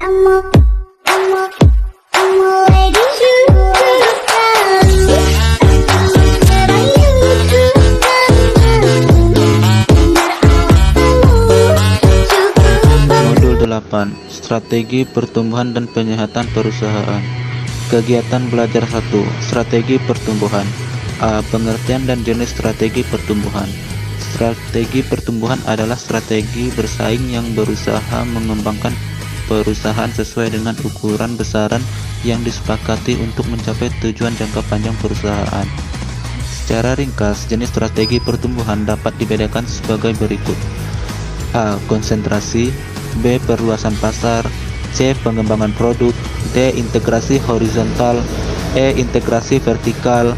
I'm a, I'm a, I'm a lady that I used to Modul 8. Strategi pertumbuhan dan penyehatan perusahaan. Kegiatan belajar 1. Strategi pertumbuhan. A. Pengertian dan jenis strategi pertumbuhan. Strategi pertumbuhan adalah strategi bersaing yang berusaha mengembangkan perusahaan sesuai dengan ukuran besaran yang disepakati untuk mencapai tujuan jangka panjang perusahaan. Secara ringkas, jenis strategi pertumbuhan dapat dibedakan sebagai berikut. A. Konsentrasi. B. Perluasan pasar. C. Pengembangan produk. D. Integrasi horizontal. E. Integrasi vertikal.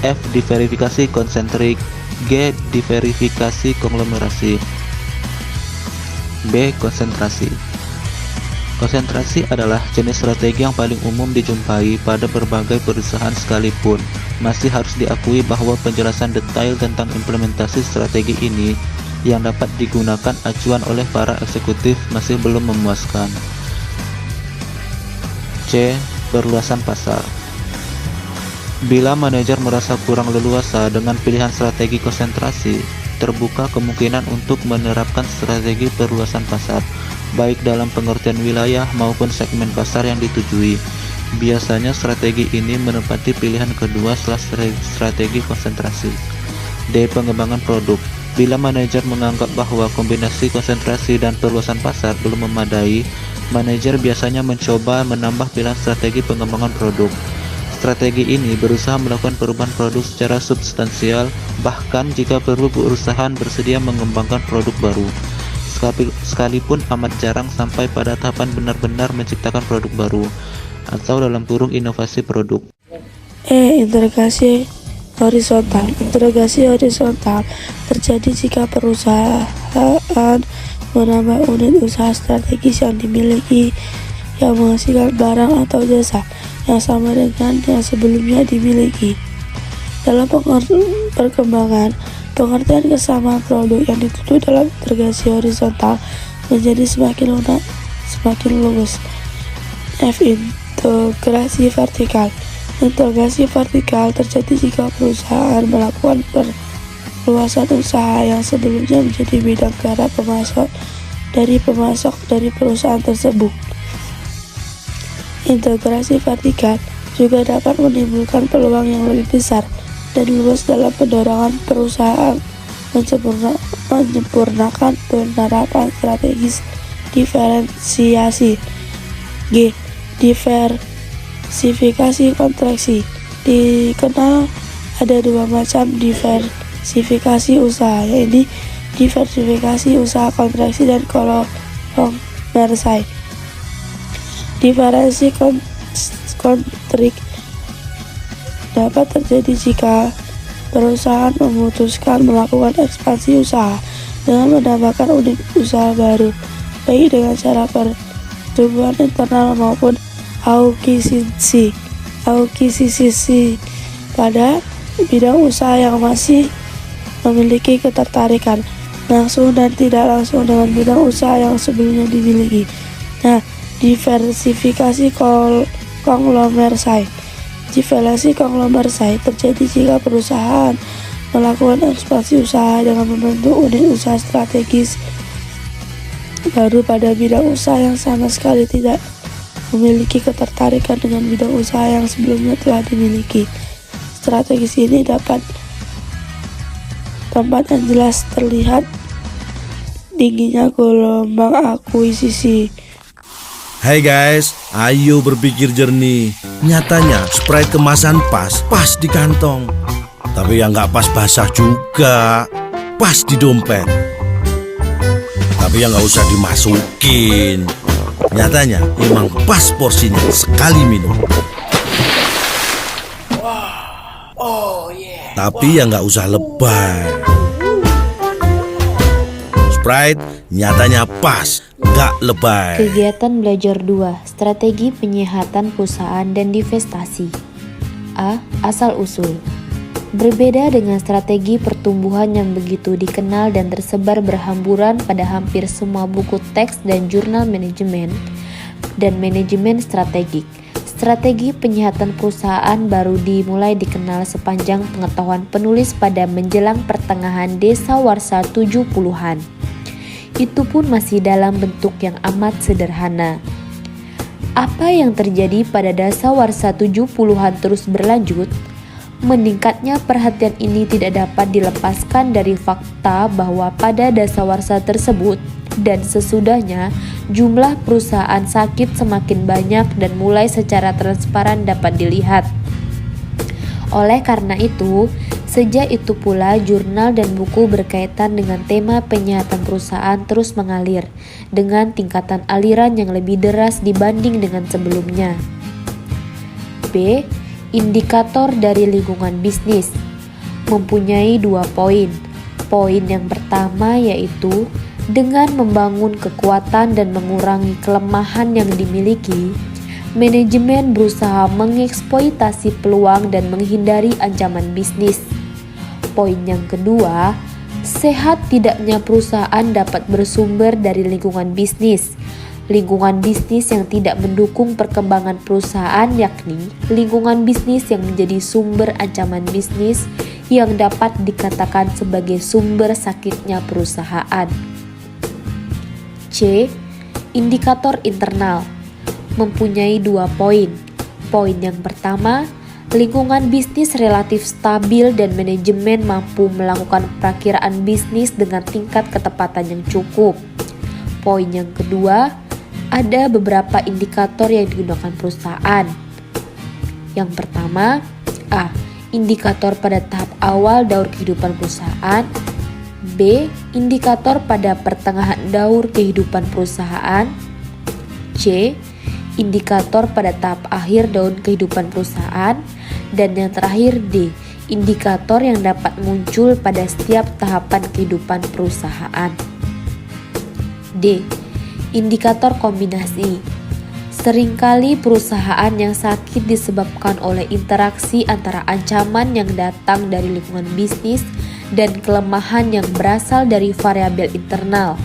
F. Diverifikasi konsentrik. G. Diverifikasi konglomerasi. B. Konsentrasi. Konsentrasi adalah jenis strategi yang paling umum dijumpai pada berbagai perusahaan sekalipun. Masih harus diakui bahwa penjelasan detail tentang implementasi strategi ini yang dapat digunakan acuan oleh para eksekutif masih belum memuaskan. C. Perluasan pasar. Bila manajer merasa kurang leluasa dengan pilihan strategi konsentrasi, terbuka kemungkinan untuk menerapkan strategi perluasan pasar, baik dalam pengertian wilayah maupun segmen pasar yang ditujui. Biasanya strategi ini menempati pilihan kedua setelah strategi konsentrasi. D. Pengembangan produk. Bila manajer menganggap bahwa kombinasi konsentrasi dan perluasan pasar belum memadai, manajer biasanya mencoba menambah pilihan strategi pengembangan produk. Strategi ini berusaha melakukan perubahan produk secara substansial, bahkan jika perlu perusahaan bersedia mengembangkan produk baru. Sekalipun amat jarang sampai pada tahapan benar-benar menciptakan produk baru, atau dalam kurung inovasi produk. E. Integrasi horizontal. Integrasi horizontal terjadi jika perusahaan menambah unit usaha strategis yang dimiliki yang menghasilkan barang atau jasa yang sama dengan yang sebelumnya dimiliki. Dalam perkembangan, pengertian kesamaan produk yang ditutup dalam integrasi horizontal menjadi semakin luas. F. Integrasi vertikal. Integrasi vertikal terjadi jika perusahaan melakukan perluasan usaha yang sebelumnya menjadi bidang garap pemasok dari perusahaan tersebut. Integrasi vertikal juga dapat menimbulkan peluang yang lebih besar dan luas dalam pendorongan perusahaan menyempurnakan penerapan strategis diferensiasi. G. Diversifikasi kontraksi. Dikenal ada dua macam diversifikasi usaha, yaitu diversifikasi usaha kontraksi dan konglomerasi. Diversi kontrik dapat terjadi jika perusahaan memutuskan melakukan ekspansi usaha dengan menambahkan unit usaha baru, baik dengan cara pertumbuhan internal maupun akuisisi pada bidang usaha yang masih memiliki ketertarikan langsung dan tidak langsung dengan bidang usaha yang sebelumnya dimiliki. Nah, diversifikasi konglomerasi. Diversifikasi konglomerasi terjadi jika perusahaan melakukan ekspansi usaha dengan membentuk unit usaha strategis baru pada bidang usaha yang sama sekali tidak memiliki ketertarikan dengan bidang usaha yang sebelumnya telah dimiliki. Strategis ini dapat tempat yang jelas terlihat tingginya gelombang akuisisi. Hai guys, ayo berpikir jernih. Nyatanya Sprite kemasan pas di kantong. Tapi yang nggak pas basah juga, pas di dompet. Tapi yang nggak usah dimasukin. Nyatanya emang pas porsinya sekali minum. Tapi yang nggak usah lebay. Sprite nyatanya pas, gak lebay. Kegiatan belajar 2. Strategi penyehatan perusahaan dan divestasi. A. Asal-usul. Berbeda dengan strategi pertumbuhan yang begitu dikenal dan tersebar berhamburan pada hampir semua buku teks dan jurnal manajemen, dan manajemen strategik. Strategi penyihatan perusahaan baru dimulai dikenal sepanjang pengetahuan penulis pada menjelang pertengahan dasawarsa 70-an. Itu pun masih dalam bentuk yang amat sederhana. Apa yang terjadi pada dasawarsa 70-an terus berlanjut. Meningkatnya perhatian ini tidak dapat dilepaskan dari fakta bahwa pada dasawarsa tersebut dan sesudahnya jumlah perusahaan sakit semakin banyak dan mulai secara transparan dapat dilihat. Oleh karena itu, sejak itu pula jurnal dan buku berkaitan dengan tema penyihatan perusahaan terus mengalir dengan tingkatan aliran yang lebih deras dibanding dengan sebelumnya. B. Indikator dari lingkungan bisnis mempunyai 2 poin. Poin yang pertama yaitu dengan membangun kekuatan dan mengurangi kelemahan yang dimiliki, manajemen berusaha mengeksploitasi peluang dan menghindari ancaman bisnis. Poin yang kedua, sehat tidaknya perusahaan dapat bersumber dari lingkungan bisnis. Lingkungan bisnis yang tidak mendukung perkembangan perusahaan yakni lingkungan bisnis yang menjadi sumber ancaman bisnis yang dapat dikatakan sebagai sumber sakitnya perusahaan. C. Indikator internal mempunyai 2 poin. Poin yang pertama, lingkungan bisnis relatif stabil dan manajemen mampu melakukan perakiraan bisnis dengan tingkat ketepatan yang cukup. Poin yang kedua, ada beberapa indikator yang digunakan perusahaan. Yang pertama, A. Indikator pada tahap awal daur kehidupan perusahaan. B. Indikator pada pertengahan daur kehidupan perusahaan. C. Indikator pada tahap akhir daur kehidupan perusahaan. Dan yang terakhir D. Indikator yang dapat muncul pada setiap tahapan kehidupan perusahaan. D. Indikator kombinasi. Seringkali perusahaan yang sakit disebabkan oleh interaksi antara ancaman yang datang dari lingkungan bisnis dan kelemahan yang berasal dari variabel internal.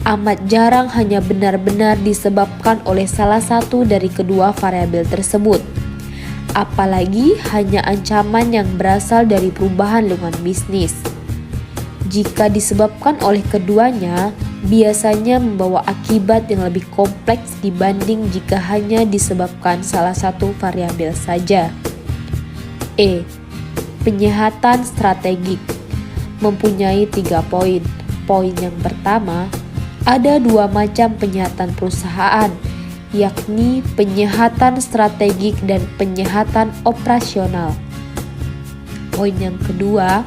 Amat jarang hanya benar-benar disebabkan oleh salah satu dari kedua variabel tersebut. Apalagi hanya ancaman yang berasal dari perubahan lingkungan bisnis. Jika disebabkan oleh keduanya, biasanya membawa akibat yang lebih kompleks dibanding jika hanya disebabkan salah satu variabel saja. E. Penyihatan strategik mempunyai 3 poin. Poin yang pertama, ada 2 macam penyihatan perusahaan, yakni penyihatan strategik dan penyihatan operasional. Poin yang kedua,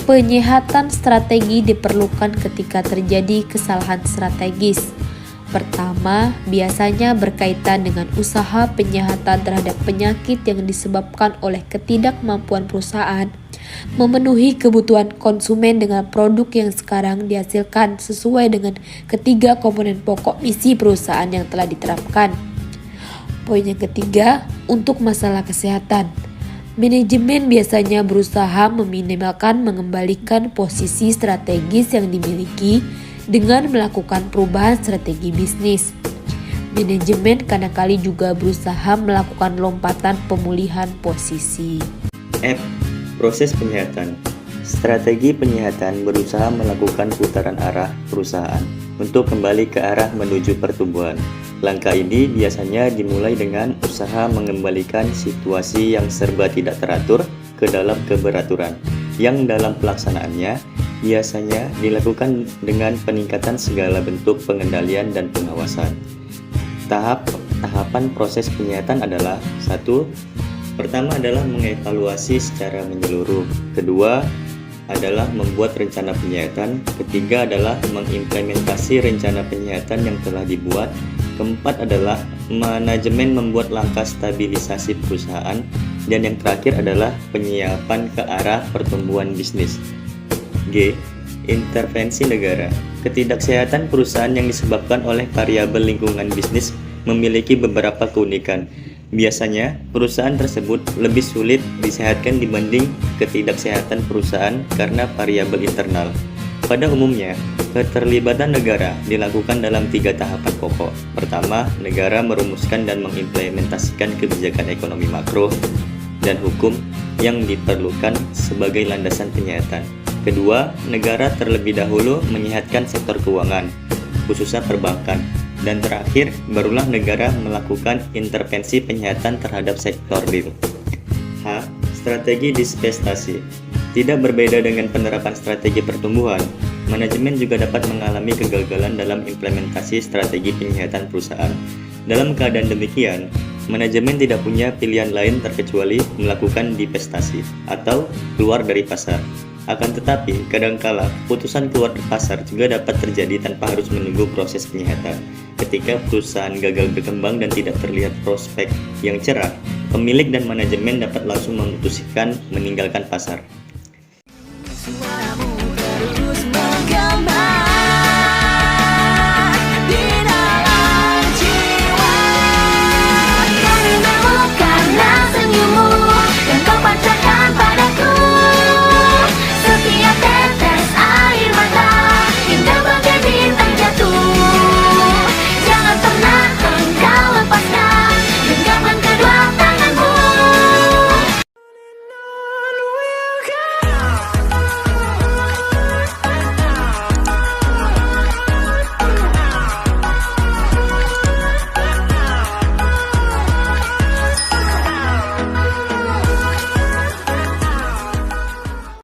penyihatan strategi diperlukan ketika terjadi kesalahan strategis. Pertama, biasanya berkaitan dengan usaha penyihatan terhadap penyakit yang disebabkan oleh ketidakmampuan perusahaan memenuhi kebutuhan konsumen dengan produk yang sekarang dihasilkan sesuai dengan ketiga komponen pokok misi perusahaan yang telah diterapkan. Poin yang ketiga, untuk masalah kesehatan. Manajemen biasanya berusaha meminimalkan mengembalikan posisi strategis yang dimiliki dengan melakukan perubahan strategi bisnis. Manajemen kadang-kali juga berusaha melakukan lompatan pemulihan posisi. F. Proses penyihatan. Strategi penyihatan berusaha melakukan putaran arah perusahaan untuk kembali ke arah menuju pertumbuhan. Langkah ini biasanya dimulai dengan usaha mengembalikan situasi yang serba tidak teratur ke dalam keberaturan, yang dalam pelaksanaannya biasanya dilakukan dengan peningkatan segala bentuk pengendalian dan pengawasan. Tahapan proses penyihatan adalah 1. Pertama adalah mengevaluasi secara menyeluruh. Kedua adalah membuat rencana penyihatan. Ketiga adalah mengimplementasi rencana penyihatan yang telah dibuat. Keempat adalah manajemen membuat langkah stabilisasi perusahaan. Dan yang terakhir adalah penyiapan ke arah pertumbuhan bisnis. G. Intervensi negara. Ketidaksehatan perusahaan yang disebabkan oleh variabel lingkungan bisnis memiliki beberapa keunikan. Biasanya, perusahaan tersebut lebih sulit disehatkan dibanding ketidaksehatan perusahaan karena variabel internal. Pada umumnya, keterlibatan negara dilakukan dalam 3 tahapan pokok. Pertama, negara merumuskan dan mengimplementasikan kebijakan ekonomi makro dan hukum yang diperlukan sebagai landasan penyihatan. Kedua, negara terlebih dahulu menyehatkan sektor keuangan, khususnya perbankan. Dan terakhir, barulah negara melakukan intervensi penyihatan terhadap sektor real. H. Strategi divestasi. Tidak berbeda dengan penerapan strategi pertumbuhan, manajemen juga dapat mengalami kegagalan dalam implementasi strategi penyihatan perusahaan. Dalam keadaan demikian, manajemen tidak punya pilihan lain terkecuali melakukan divestasi atau keluar dari pasar. Akan tetapi, kadangkala keputusan keluar dari pasar juga dapat terjadi tanpa harus menunggu proses penyihatan. Ketika perusahaan gagal berkembang dan tidak terlihat prospek yang cerah, pemilik dan manajemen dapat langsung memutuskan meninggalkan pasar. Suaramu